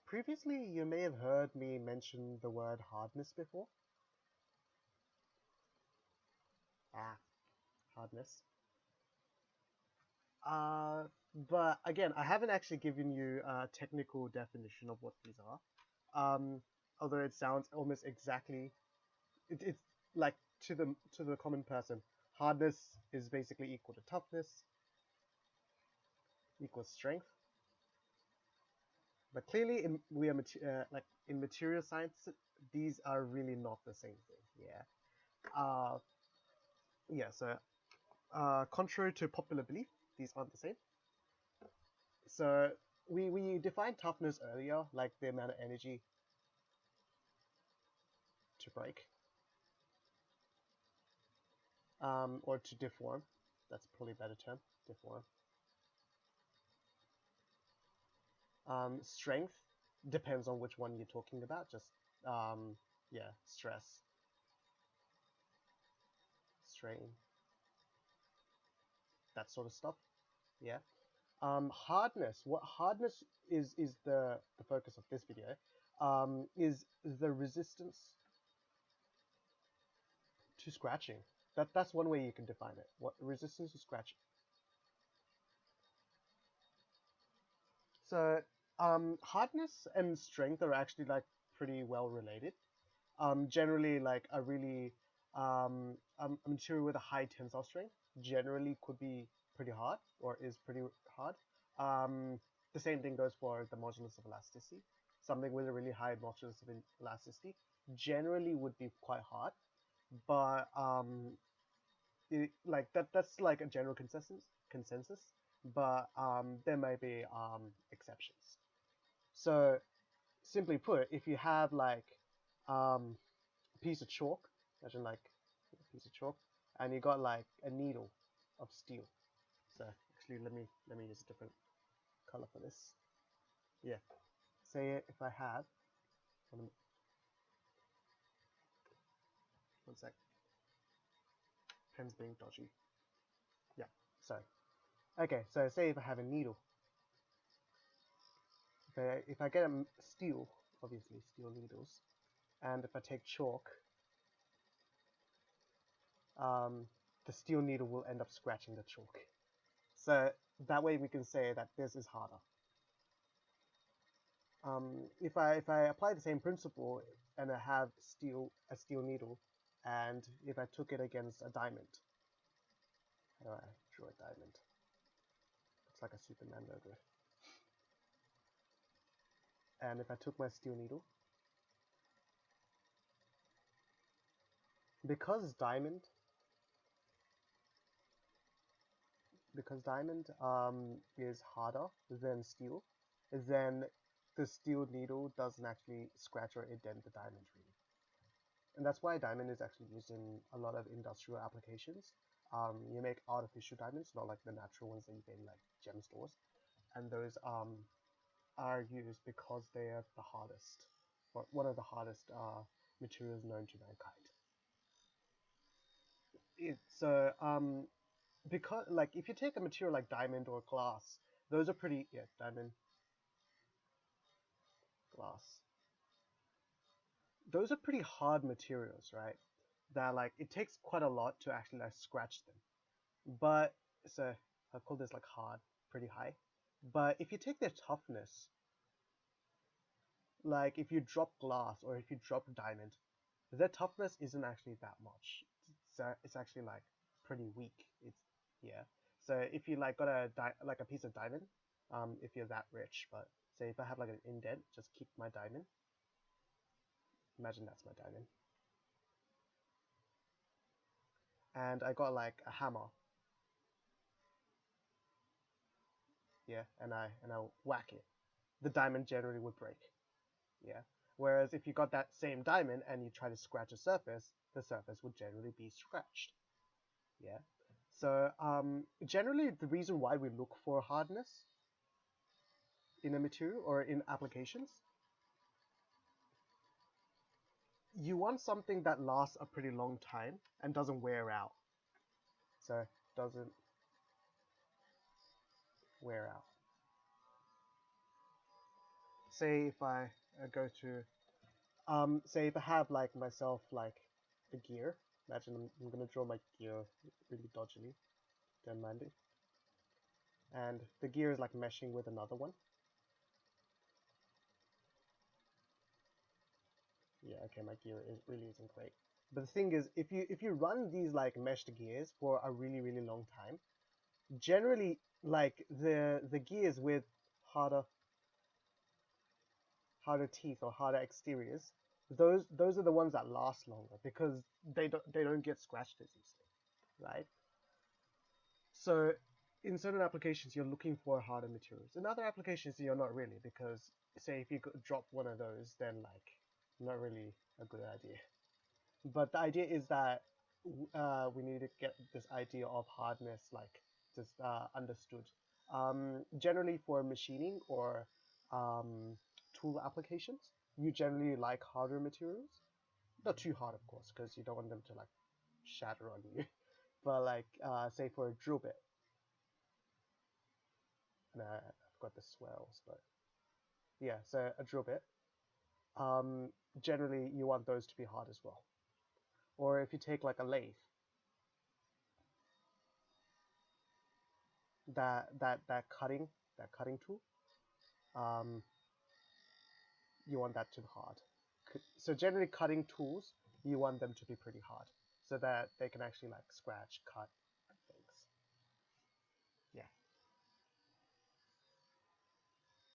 Previously, you may have heard me mention the word hardness before. Ah, hardness. But again, I haven't actually given you a technical definition of what these are. Although it sounds almost exactly, it's like to the common person, hardness is basically equal to toughness equals strength. But clearly, we are like in material science, these are really not the same thing. Yeah. Uh, yeah. So, contrary to popular belief, these aren't the same. So we defined toughness earlier, like the amount of energy to break, or to deform. That's probably a better term, deform. Strength depends on which one you're talking about. Just yeah, stress, strain, that sort of stuff. Yeah. Hardness. What hardness is the focus of this video. Is the resistance to scratching. That's one way you can define it. What resistance to scratching. So hardness and strength are actually like pretty well related. Generally, like a material with a high tensile strength generally could be pretty hard or is pretty hard. The same thing goes for the modulus of elasticity. Something with a really high modulus of elasticity generally would be quite hard, but like that's like a general consensus. But there may be exceptions. So simply put, if you have like a piece of chalk, imagine like a piece of chalk, and you got like a needle of steel. So actually, let me use a different color for this. Yeah. Say if I had one sec, pen's being dodgy. Yeah. So okay. So say if I have a needle. Okay, if I get a steel, obviously steel needles, and if I take chalk, um, the steel needle will end up scratching the chalk. So that way we can say that this is harder. If I apply the same principle and I have a steel needle, and if I took it against a diamond, how do I draw a diamond? Looks like a Superman logo. And if I took my steel needle, because diamond is harder than steel, then the steel needle doesn't actually scratch or indent the diamond really. And that's why diamond is actually used in a lot of industrial applications. You make artificial diamonds, not like the natural ones that you get in like gem stores, and those are used because they are the hardest, or one of the hardest materials known to mankind. So because like if you take a material like diamond or glass, those are pretty diamond, glass. Those are pretty hard materials, right? That like it takes quite a lot to actually like scratch them. But so I call this like hard, pretty high. But if you take their toughness, like if you drop glass or if you drop diamond, their toughness isn't actually that much. It's actually like pretty weak. It's yeah. So if you like got like a piece of diamond, if you're that rich, but say if I have like an indent, just keep my diamond. Imagine that's my diamond. And I got like a hammer. Yeah, and I whack it. The diamond generally would break. Yeah. Whereas if you got that same diamond and you try to scratch a surface, the surface would generally be scratched. Yeah. So generally, the reason why we look for hardness in a material or in applications, you want something that lasts a pretty long time and doesn't wear out. So doesn't wear out. say if I go to say if I have like myself like a gear. Imagine I'm gonna draw my gear really dodgily, don't mind it. And the gear is like meshing with another one. Yeah, okay, my gear really isn't great. But the thing is, if you run these like meshed gears for a really long time, generally like the gears with harder harder teeth or harder exteriors, those are the ones that last longer because they don't get scratched as easily, right? So in certain applications you're looking for harder materials. In other applications you're not really because say if you drop one of those, then like not really a good idea. But the idea is that we need to get this idea of hardness like just understood. Generally for machining or tool applications, you generally like harder materials. Not too hard, of course, because you don't want them to like shatter on you. But like, say for a drill bit, and I've got the swells, but yeah, so a drill bit. Um, Generally, you want those to be hard as well. Or if you take like a lathe, that cutting tool, um, you want that to be hard. So generally, cutting tools, you want them to be pretty hard, so that they can actually like scratch, cut,